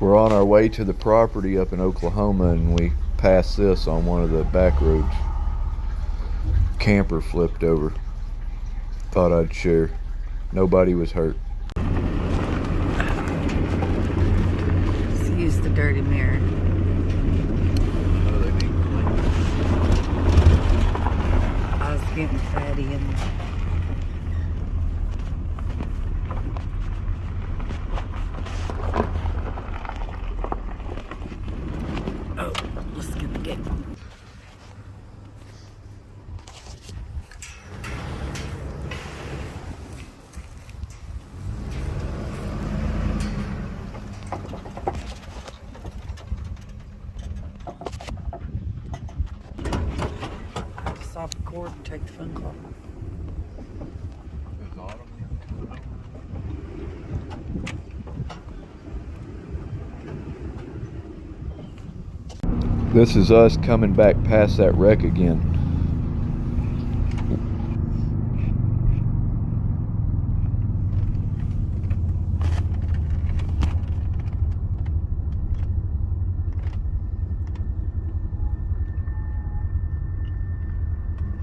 We're on our way to the property up in Oklahoma, and we passed this on one of the back roads. Camper flipped over. Thought I'd share. Nobody was hurt. Just use the dirty mirror. I was getting fatty and oh, let's get the gate. Stop the cord and take the phone call. This is us coming back past that wreck again.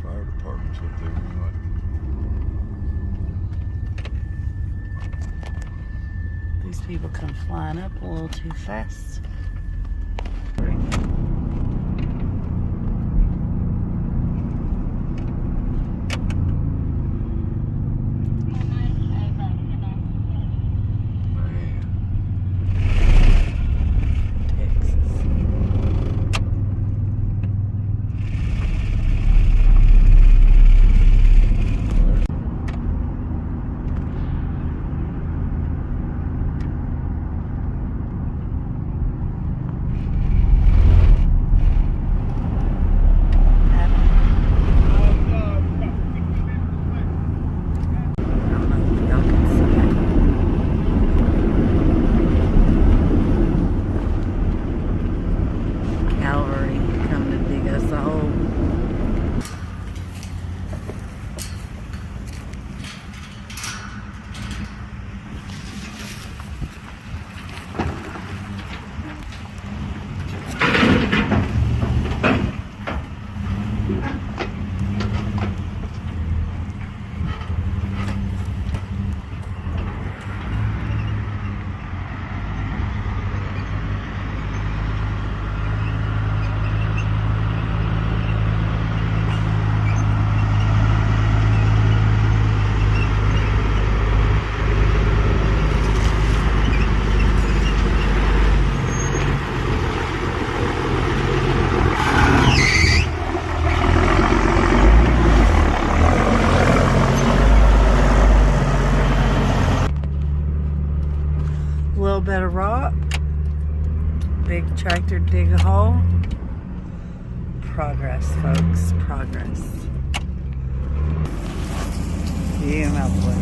Fire department's up there. These people come flying up a little too fast. Little bit of rock, big tractor dig a hole. Progress, folks, progress. Yeah, my boy.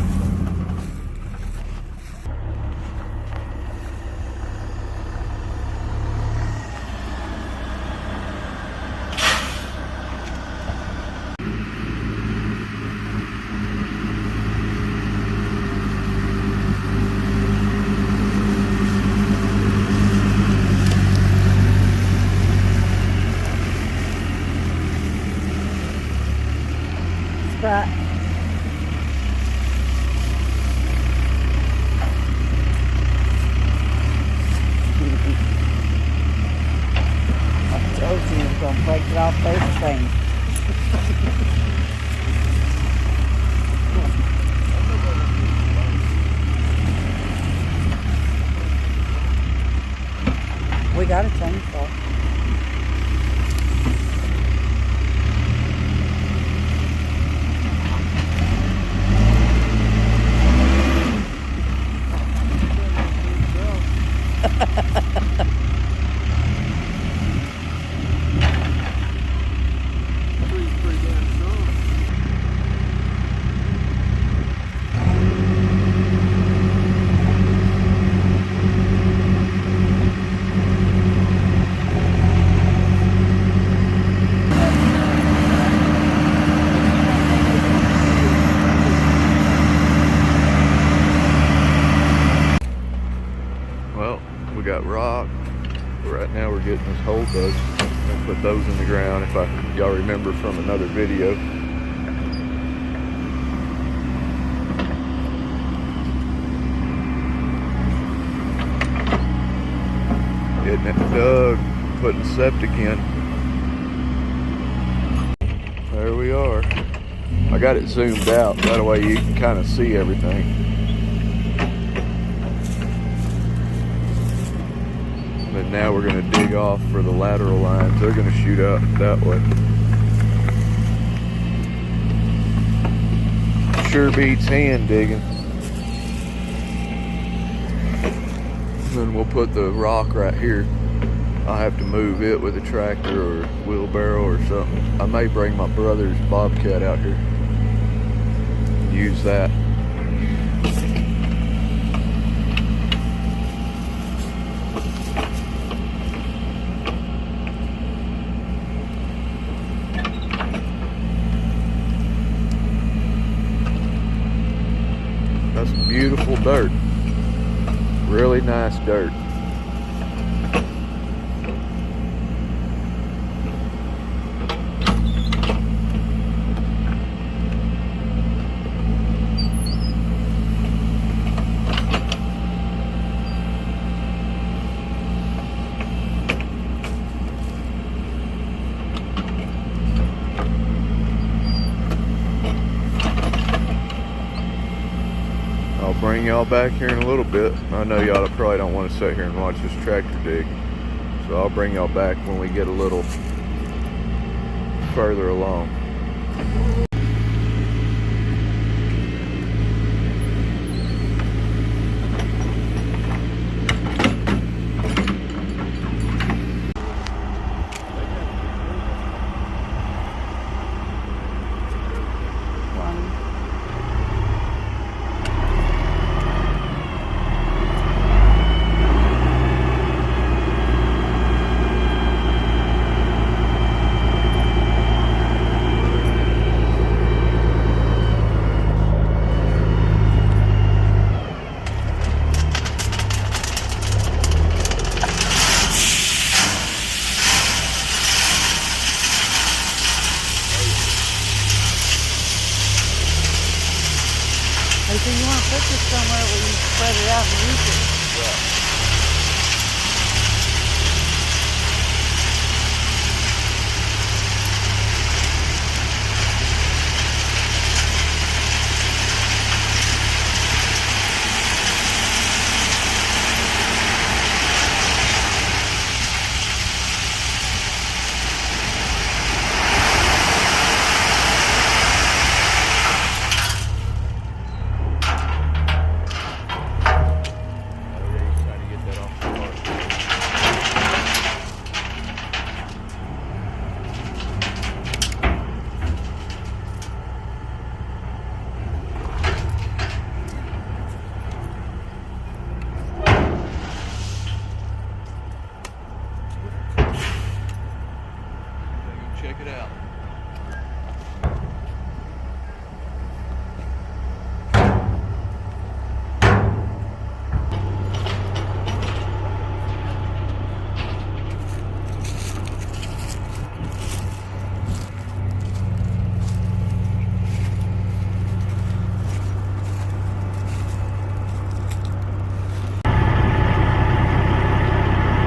Right. I told you he was going to break it off those things. We got a chainsaw. Well, We got rock. Right now we're getting this hole dug. I'll put those in the ground if y'all remember from another video. Getting it dug, putting septic in. There we are. I got it zoomed out, that way you can kind of see everything. But now we're going to dig off for the lateral lines. They're going to shoot out that way. Sure beats hand digging. Then we'll put the rock right here. I'll have to move it with a tractor or wheelbarrow or something. I may bring my brother's bobcat out here. Use that. That's beautiful dirt. Really nice dirt. I'll bring y'all back here in a little bit. I know y'all probably don't want to sit here and watch this tractor dig, so I'll bring y'all back when we get a little further along. So you want to put this somewhere where you spread it out and use it? Yeah. Check it out.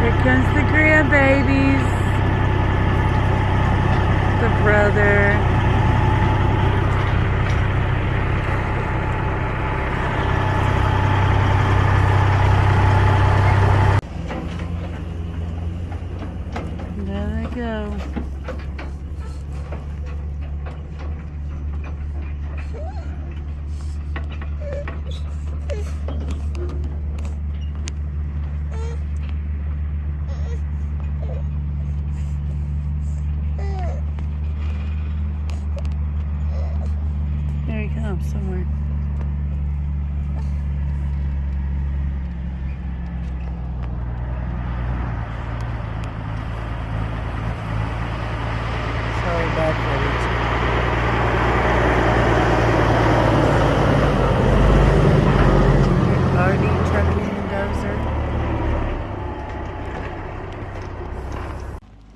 Here comes the grandbabies. The brother. There they go.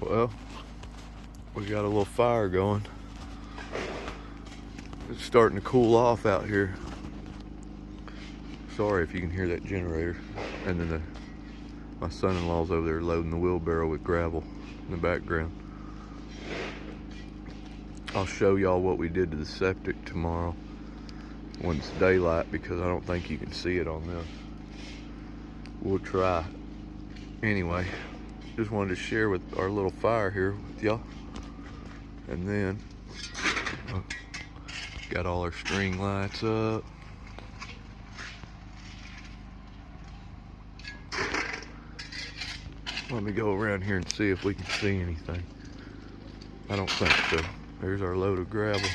Well, we got a little fire going. It's starting to cool off out here. Sorry if you can hear that generator. And then my son-in-law's over there loading the wheelbarrow with gravel in the background. I'll show y'all what we did to the septic tomorrow when it's daylight, because I don't think you can see it on this. We'll try. Anyway, just wanted to share with our little fire here with y'all. And then got all our string lights up. Let me go around here and see if we can see anything. I don't think so. There's our load of gravel.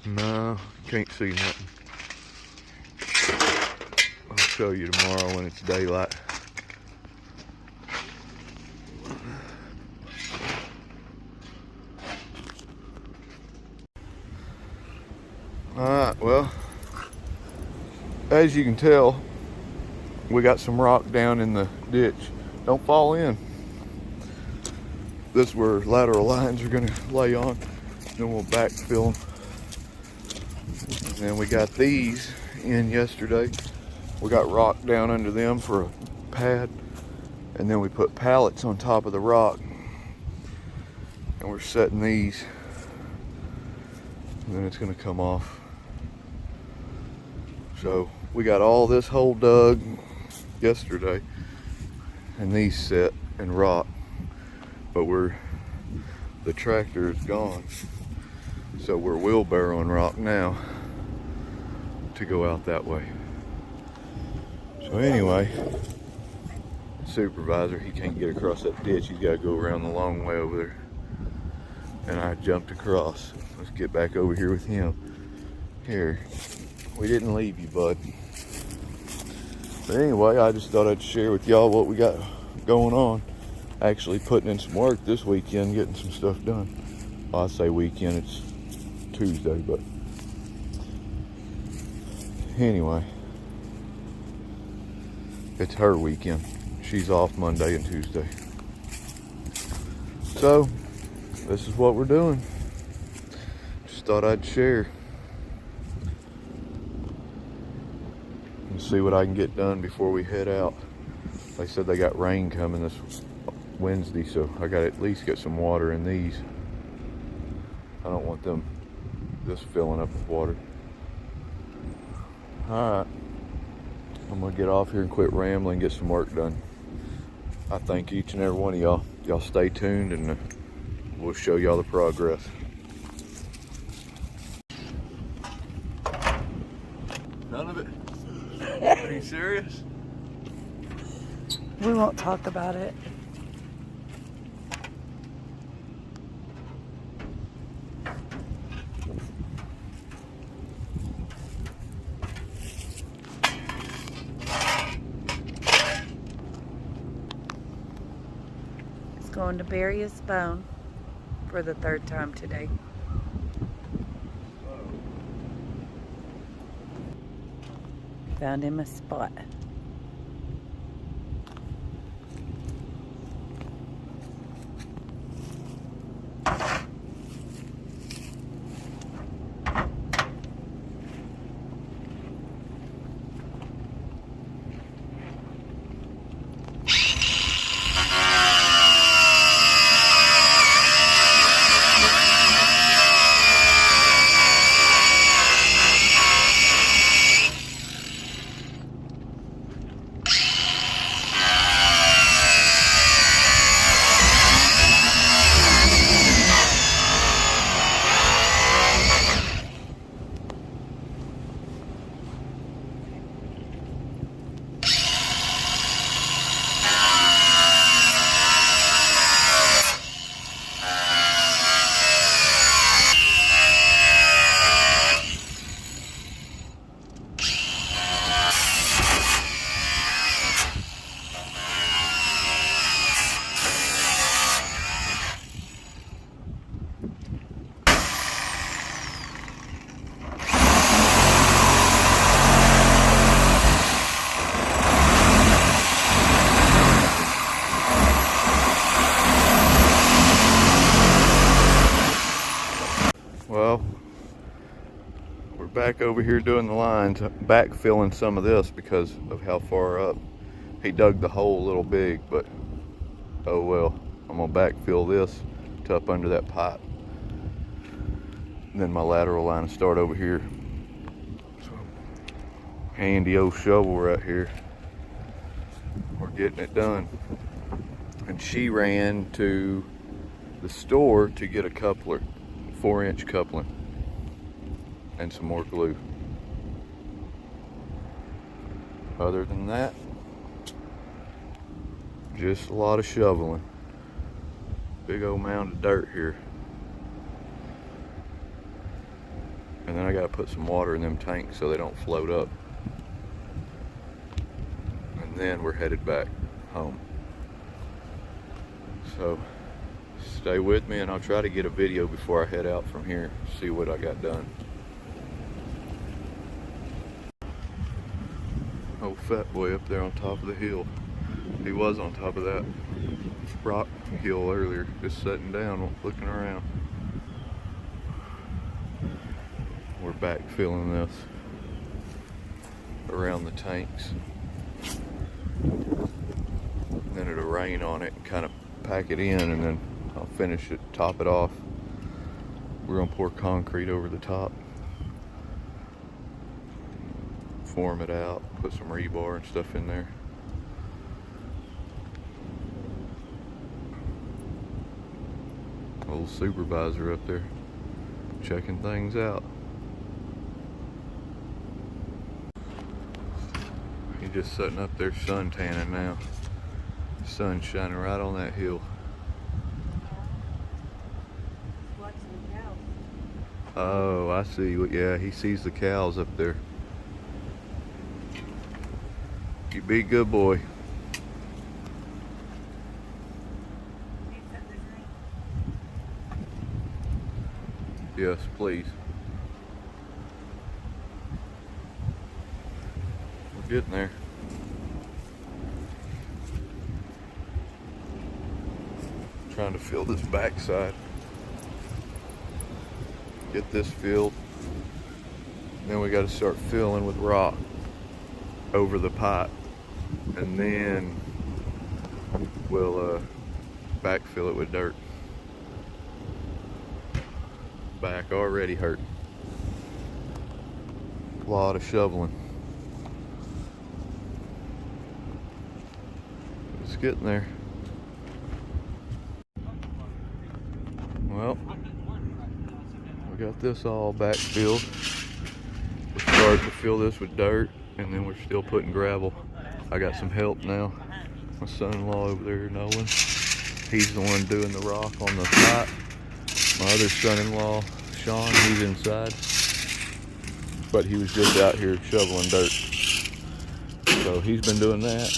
No, can't see nothing. I'll show you tomorrow when it's daylight. Alright, well, as you can tell, we got some rock down in the ditch. Don't fall in. This is where lateral lines are gonna lay on. Then we'll backfill them. And then we got these in yesterday. We got rock down under them for a pad. And then we put pallets on top of the rock. And we're setting these. And then it's gonna come off. So we got all this hole dug yesterday. And these set in rock. But the tractor is gone. So we're wheelbarrowing rock now to go out that way. So anyway, supervisor, he can't get across that ditch. He's got to go around the long way over there. And I jumped across. Let's get back over here with him. Here, we didn't leave you, bud. But anyway, I just thought I'd share with y'all what we got going on. Actually putting in some work this weekend, getting some stuff done. Well, I say weekend, it's Tuesday, but anyway, it's her weekend. She's off Monday and Tuesday. So this is what we're doing. Just thought I'd share and see what I can get done before we head out. They said they got rain coming this Wednesday, so I got to at least get some water in these. I don't want them just filling up with water. Alright, I'm gonna get off here and quit rambling and get some work done. I thank each and every one of y'all. Y'all stay tuned and we'll show y'all the progress. None of it? Are you serious? We won't talk about it. Going to bury his bone for the third time today. Found him a spot. back over here doing the lines, backfilling some of this because of how far up. He dug the hole a little big, but oh well. I'm gonna backfill this to up under that pipe. And then my lateral line will start over here. So, handy old shovel right here. We're getting it done. And she ran to the store to get a coupler, 4-inch coupling, and some more glue. Other than that, just a lot of shoveling. Big old mound of dirt here. And then I gotta put some water in them tanks so they don't float up. And then we're headed back home. So stay with me and I'll try to get a video before I head out from here, see what I got done. Old fat boy up there on top of the hill. He was on top of that rock hill earlier, just sitting down, looking around. We're back filling this around the tanks. Then it'll rain on it and kind of pack it in, and then I'll finish it, top it off. We're gonna pour concrete over the top, form it out, put some rebar and stuff in there. Old supervisor up there checking things out. He's just sitting up there sun tanning now. Sun's shining right on that hill. Oh, I see. Yeah, he sees the cows up there. You be a good boy. Yes, please. We're getting there. Trying to fill this backside. Get this filled. Then we got to start filling with rock over the pipe. And then we'll backfill it with dirt. Back already hurt. A lot of shoveling. It's getting there. Well, we got this all backfilled. We're starting to fill this with dirt, and then we're still putting gravel. I got some help now. My son-in-law over there, Nolan. He's the one doing the rock on the pipe. My other son-in-law, Sean, he's inside. But he was just out here shoveling dirt. So he's been doing that.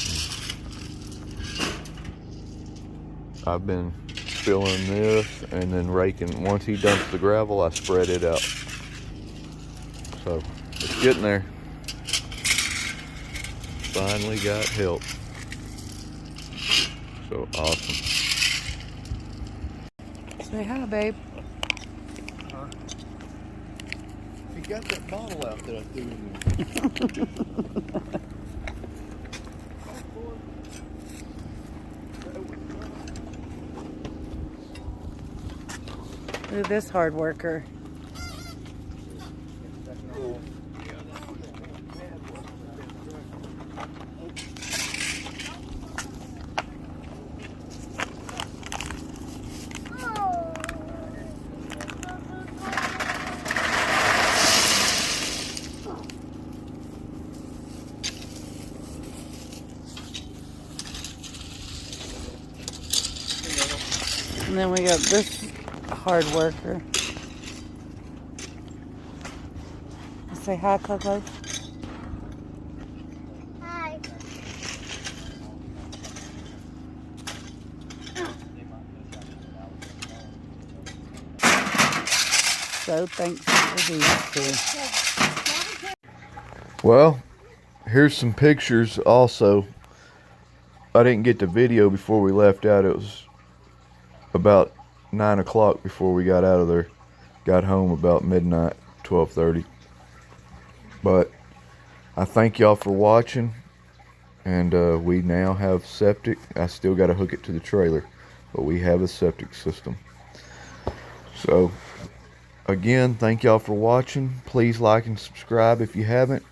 I've been filling this and then raking. Once he dumps the gravel, I spread it out. So it's getting there. Finally got help. So awesome. Say hi, babe. He got that bottle out that I threw in there. Look at this hard worker. And then we got this hard worker. Say hi, Coco. Hi. So thankful for these two. Well, here's some pictures also. I didn't get the video before we left out. It was about 9 o'clock before we got out of there. Got home about midnight, 12:30. But I thank y'all for watching, and we now have septic. I still got to hook it to the trailer, but we have a septic system. So again, thank y'all for watching. Please like and subscribe if you haven't.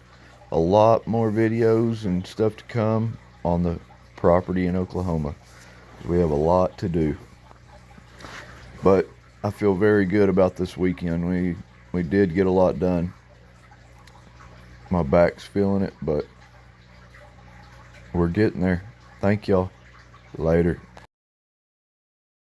A lot more videos and stuff to come on the property in Oklahoma. We have a lot to do. But I feel very good about this weekend. We did get a lot done. My back's feeling it, but we're getting there. Thank y'all. Later.